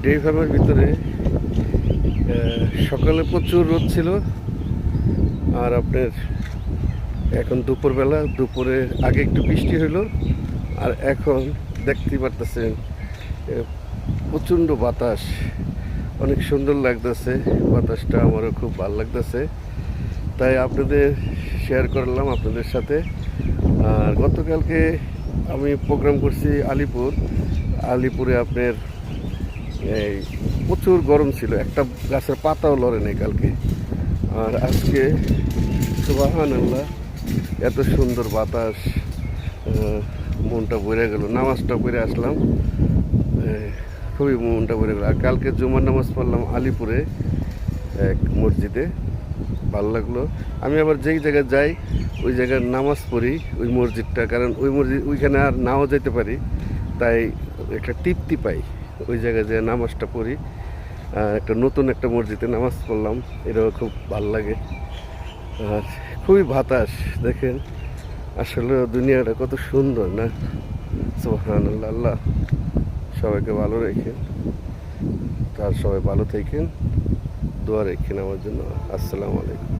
Dairy ফার্মের ভিতরে সকালে প্রচুর রোদ ছিল, আর আপনার এখন দুপুরবেলা, দুপুরের আগে একটু বৃষ্টি হইলো, আর এখন দেখতেই পারতেছেন প্রচণ্ড বাতাস, অনেক সুন্দর লাগতেছে বাতাসটা, আমারও খুব ভালো লাগতেছে, তাই আপনাদের শেয়ার করলাম আপনাদের সাথে। আর গতকালকে আমি প্রোগ্রাম করছি আলিপুরে আপনার এই প্রচুর গরম ছিল, একটা গাছের পাতাও লড়ে নেই কালকে। আর আজকে সুবহানাল্লাহ, এত সুন্দর বাতাস, মনটা ভরে গেল। নামাজটা পড়ে আসলাম, খুবই মনটা ভরে গেল। আর কালকে জুমার নামাজ পড়লাম আলিপুরে এক মসজিদে, ভালো লাগলো। আমি আবার যেই জায়গায় যাই ওই জায়গায় নামাজ পড়ি ওই মসজিদটা, কারণ ওই মসজিদ ওইখানে আর নাও যেতে পারি, তাই একটা তৃপ্তি পাই ওই জায়গায় যে নামাজটা পড়ি। একটা নতুন একটা মসজিদে নামাজ পড়লাম, এটাও খুব ভালো লাগে। আর খুবই বাতাস, দেখেন আসলে দুনিয়াটা কত সুন্দর না। সুবহানাল্লাহ। আল্লাহ সবাইকে ভালো রেখেন, তার সবাই ভালো থাকেন, দোয়া রেখেন আমার জন্য। আসসালামু আলাইকুম।